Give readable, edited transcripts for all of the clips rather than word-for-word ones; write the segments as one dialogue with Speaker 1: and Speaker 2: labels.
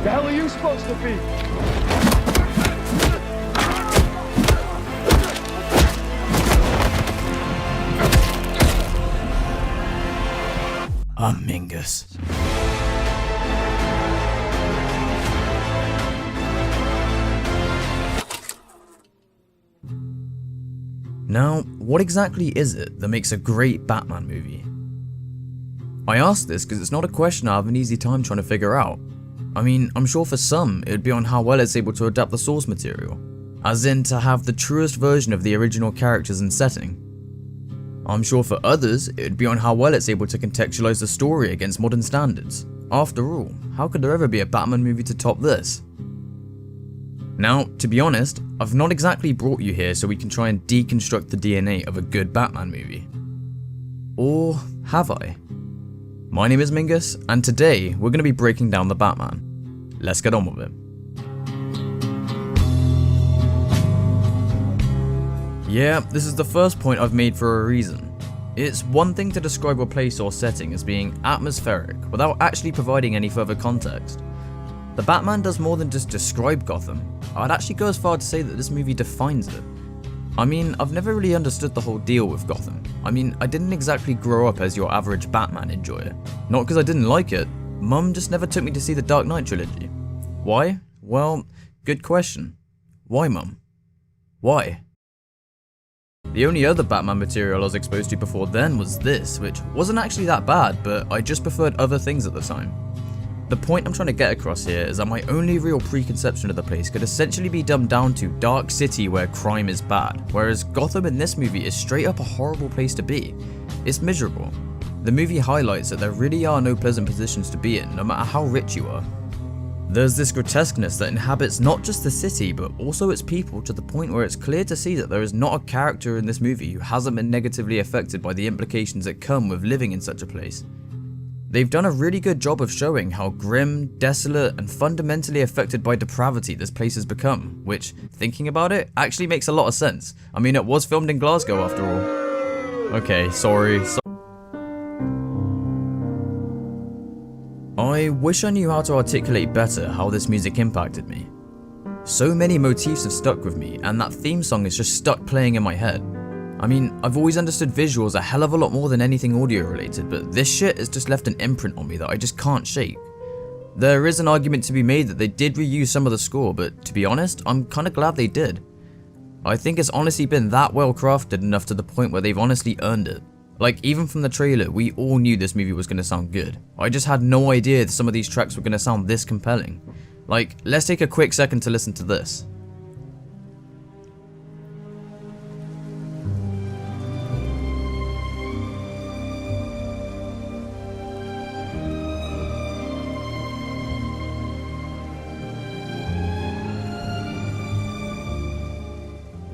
Speaker 1: The hell are you supposed to be?
Speaker 2: I'm Mingus. Now, what exactly is it that makes a great Batman movie? I ask this because it's not a question I have an easy time trying to figure out. I mean, I'm sure for some, it would be on how well it's able to adapt the source material, as in to have the truest version of the original characters and setting. I'm sure for others, it would be on how well it's able to contextualize the story against modern standards. After all, how could there ever be a Batman movie to top this? Now, to be honest, I've not exactly brought you here so we can try and deconstruct the DNA of a good Batman movie. Or have I? My name is Mingus, and today we're going to be breaking down the Batman. Let's get on with it. Yeah, this is the first point I've made for a reason. It's one thing to describe a place or setting as being atmospheric without actually providing any further context. The Batman does more than just describe Gotham. I'd actually go as far to say that this movie defines it. I mean, I've never really understood the whole deal with Gotham. I mean, I didn't exactly grow up as your average Batman enjoyer. Not because I didn't like it, Mum just never took me to see the Dark Knight trilogy. Why? Well, good question. Why, Mum? Why? The only other Batman material I was exposed to before then was this, which wasn't actually that bad, but I just preferred other things at the time. The point I'm trying to get across here is that my only real preconception of the place could essentially be dumbed down to Dark City where crime is bad, whereas Gotham in this movie is straight up a horrible place to be. It's miserable. The movie highlights that there really are no pleasant positions to be in, no matter how rich you are. There's this grotesqueness that inhabits not just the city, but also its people, to the point where it's clear to see that there is not a character in this movie who hasn't been negatively affected by the implications that come with living in such a place. They've done a really good job of showing how grim, desolate, and fundamentally affected by depravity this place has become, which, thinking about it, actually makes a lot of sense. I mean, it was filmed in Glasgow after all. Okay, sorry. I wish I knew how to articulate better how this music impacted me. So many motifs have stuck with me, and that theme song is just stuck playing in my head. I mean, I've always understood visuals a hell of a lot more than anything audio related, but this shit has just left an imprint on me that I just can't shake. There is an argument to be made that they did reuse some of the score, but to be honest, I'm kinda glad they did. I think it's honestly been that well crafted enough to the point where they've honestly earned it. Like, even from the trailer, we all knew this movie was gonna sound good. I just had no idea that some of these tracks were gonna sound this compelling. Like, let's take a quick second to listen to this.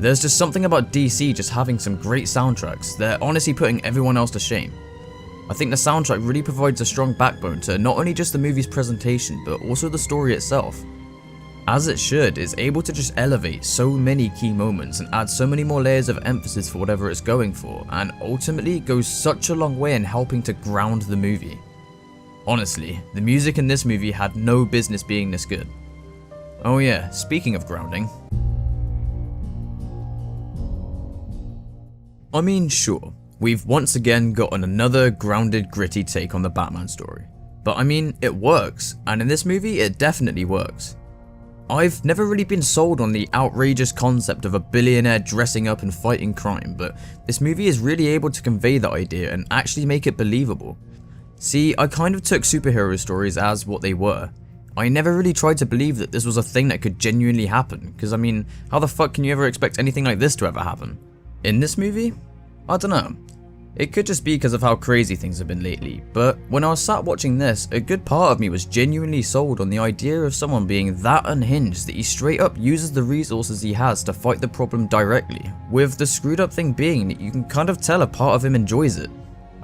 Speaker 2: There's just something about DC just having some great soundtracks. They're honestly putting everyone else to shame. I think the soundtrack really provides a strong backbone to not only just the movie's presentation, but also the story itself. As it should, it's able to just elevate so many key moments and add so many more layers of emphasis for whatever it's going for, and ultimately goes such a long way in helping to ground the movie. Honestly, the music in this movie had no business being this good. Oh yeah, speaking of grounding. I mean, sure, we've once again gotten another grounded, gritty take on the Batman story. But I mean, it works, and in this movie, it definitely works. I've never really been sold on the outrageous concept of a billionaire dressing up and fighting crime, but this movie is really able to convey that idea and actually make it believable. See, I kind of took superhero stories as what they were. I never really tried to believe that this was a thing that could genuinely happen, because I mean, how the fuck can you ever expect anything like this to ever happen? In this movie? I don't know. It could just be because of how crazy things have been lately, but when I was sat watching this, a good part of me was genuinely sold on the idea of someone being that unhinged that he straight up uses the resources he has to fight the problem directly, with the screwed up thing being that you can kind of tell a part of him enjoys it.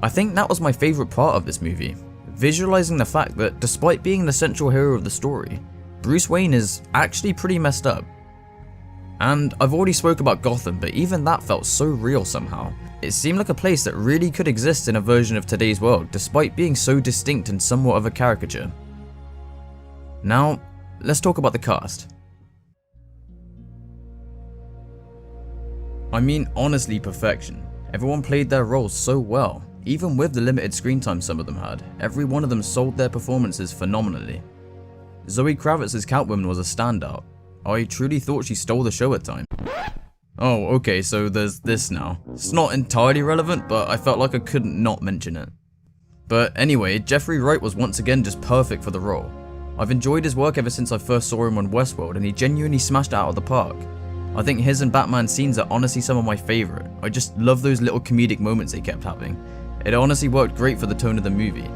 Speaker 2: I think that was my favourite part of this movie, visualizing the fact that despite being the central hero of the story, Bruce Wayne is actually pretty messed up. And I've already spoke about Gotham, but even that felt so real somehow. It seemed like a place that really could exist in a version of today's world, despite being so distinct and somewhat of a caricature. Now, let's talk about the cast. I mean, honestly, perfection. Everyone played their roles so well. Even with the limited screen time some of them had, every one of them sold their performances phenomenally. Zoe Kravitz's Catwoman was a standout. I truly thought she stole the show at times. Oh, okay, so there's this now. It's not entirely relevant, but I felt like I couldn't not mention it. But anyway, Jeffrey Wright was once again just perfect for the role. I've enjoyed his work ever since I first saw him on Westworld, and he genuinely smashed it out of the park. I think his and Batman scenes are honestly some of my favourite. I just love those little comedic moments they kept having. It honestly worked great for the tone of the movie.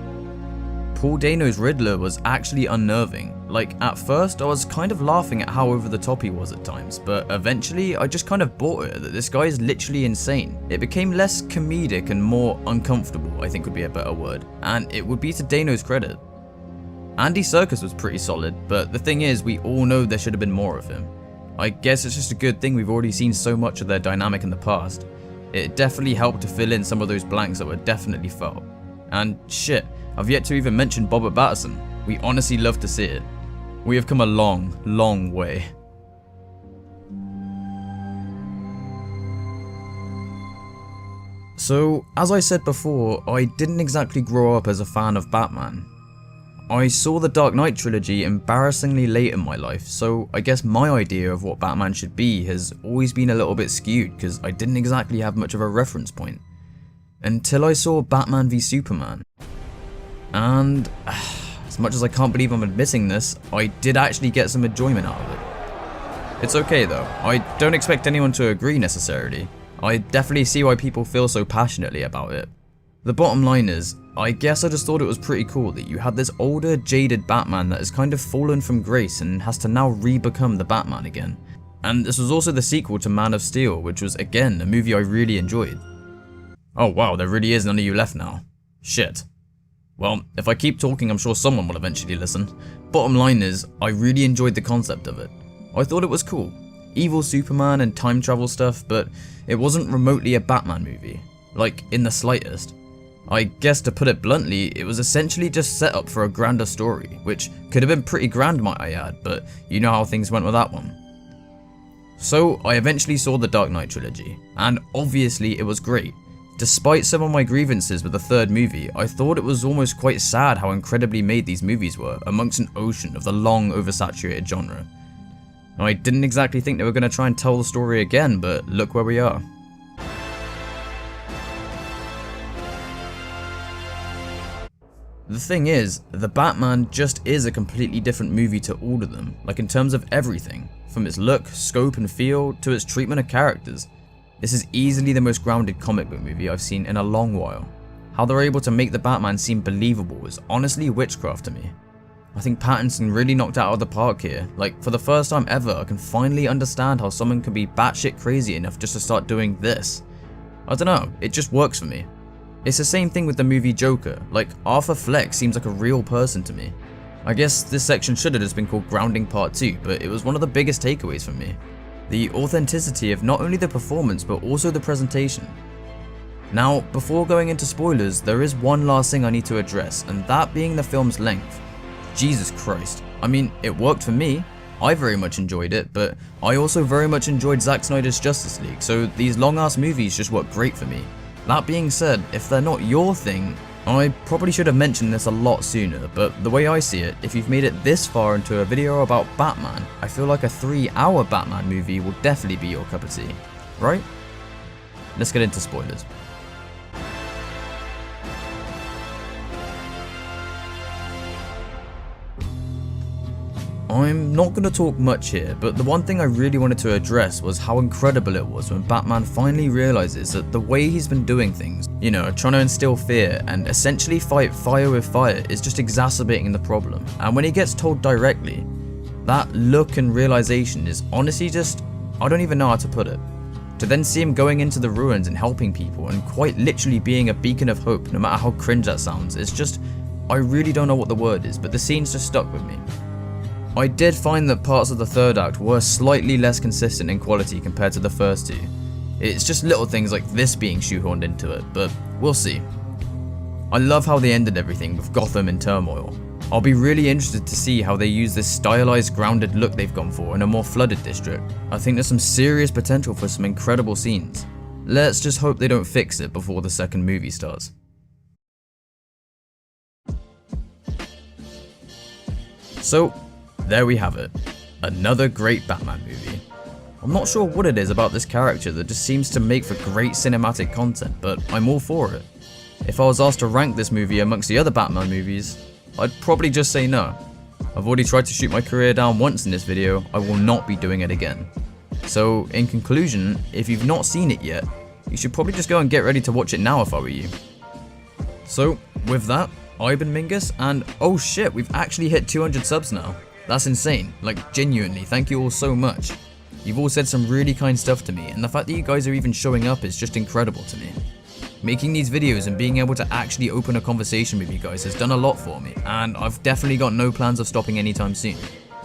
Speaker 2: Paul Dano's Riddler was actually unnerving. Like, at first I was kind of laughing at how over the top he was at times, but eventually I just kind of bought it that this guy is literally insane. It became less comedic and more uncomfortable, I think would be a better word, and it would be to Dano's credit. Andy Serkis was pretty solid, but the thing is, we all know there should have been more of him. I guess it's just a good thing we've already seen so much of their dynamic in the past. It definitely helped to fill in some of those blanks that were definitely felt. And shit, I've yet to even mention Robert Pattinson. We honestly love to see it. We have come a long, long way. So, as I said before, I didn't exactly grow up as a fan of Batman. I saw the Dark Knight trilogy embarrassingly late in my life, so I guess my idea of what Batman should be has always been a little bit skewed because I didn't exactly have much of a reference point. Until I saw Batman v Superman. And as much as I can't believe I'm admitting this, I did actually get some enjoyment out of it. It's okay though, I don't expect anyone to agree necessarily. I definitely see why people feel so passionately about it. The bottom line is, I guess I just thought it was pretty cool that you had this older, jaded Batman that has kind of fallen from grace and has to now re-become the Batman again. And this was also the sequel to Man of Steel, which was again a movie I really enjoyed. Oh wow, there really is none of you left now. Shit. Well, if I keep talking, I'm sure someone will eventually listen. Bottom line is, I really enjoyed the concept of it. I thought it was cool. Evil Superman and time travel stuff, but it wasn't remotely a Batman movie. Like, in the slightest. I guess to put it bluntly, it was essentially just set up for a grander story, which could have been pretty grand might I add, but you know how things went with that one. So I eventually saw the Dark Knight trilogy, and obviously it was great. Despite some of my grievances with the third movie, I thought it was almost quite sad how incredibly made these movies were amongst an ocean of the long oversaturated genre. I didn't exactly think they were going to try and tell the story again, but look where we are. The thing is, The Batman just is a completely different movie to all of them, like in terms of everything, from its look, scope and feel, to its treatment of characters. This is easily the most grounded comic book movie I've seen in a long while. How they're able to make the Batman seem believable is honestly witchcraft to me. I think Pattinson really knocked it out of the park here. Like, for the first time ever, I can finally understand how someone can be batshit crazy enough just to start doing this. I don't know, it just works for me. It's the same thing with the movie Joker. Like, Arthur Fleck seems like a real person to me. I guess this section should have just been called Grounding Part 2, but it was one of the biggest takeaways for me. The authenticity of not only the performance but also the presentation. Now, before going into spoilers, there is one last thing I need to address, and that being the film's length. Jesus Christ. I mean, it worked for me. I very much enjoyed it, but I also very much enjoyed Zack Snyder's Justice League, so these long-ass movies just work great for me. That being said, if they're not your thing, I probably should have mentioned this a lot sooner, but the way I see it, if you've made it this far into a video about Batman, I feel like a 3-hour Batman movie will definitely be your cup of tea, right? Let's get into spoilers. I'm not going to talk much here, but the one thing I really wanted to address was how incredible it was when Batman finally realizes that the way he's been doing things, you know, trying to instill fear and essentially fight fire with fire, is just exacerbating the problem. And when he gets told directly, that look and realization is honestly just, I don't even know how to put it. To then see him going into the ruins and helping people and quite literally being a beacon of hope, no matter how cringe that sounds, it's just, I really don't know what the word is, but the scene's just stuck with me. I did find that parts of the third act were slightly less consistent in quality compared to the first two. It's just little things like this being shoehorned into it, but we'll see. I love how they ended everything with Gotham in turmoil. I'll be really interested to see how they use this stylized, grounded look they've gone for in a more flooded district. I think there's some serious potential for some incredible scenes. Let's just hope they don't fix it before the second movie starts. So, there we have it. Another great Batman movie. I'm not sure what it is about this character that just seems to make for great cinematic content, but I'm all for it. If I was asked to rank this movie amongst the other Batman movies, I'd probably just say no. I've already tried to shoot my career down once in this video, I will not be doing it again. So, in conclusion, if you've not seen it yet, you should probably just go and get ready to watch it now if I were you. So, with that, I've been Mingus, and oh shit, we've actually hit 200 subs now. That's insane, like genuinely, thank you all so much. You've all said some really kind stuff to me, and the fact that you guys are even showing up is just incredible to me. Making these videos and being able to actually open a conversation with you guys has done a lot for me, and I've definitely got no plans of stopping anytime soon.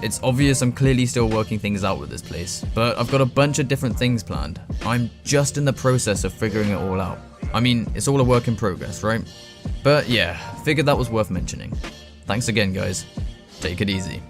Speaker 2: It's obvious I'm clearly still working things out with this place, but I've got a bunch of different things planned. I'm just in the process of figuring it all out. I mean, it's all a work in progress, right? But yeah, figured that was worth mentioning. Thanks again guys, take it easy.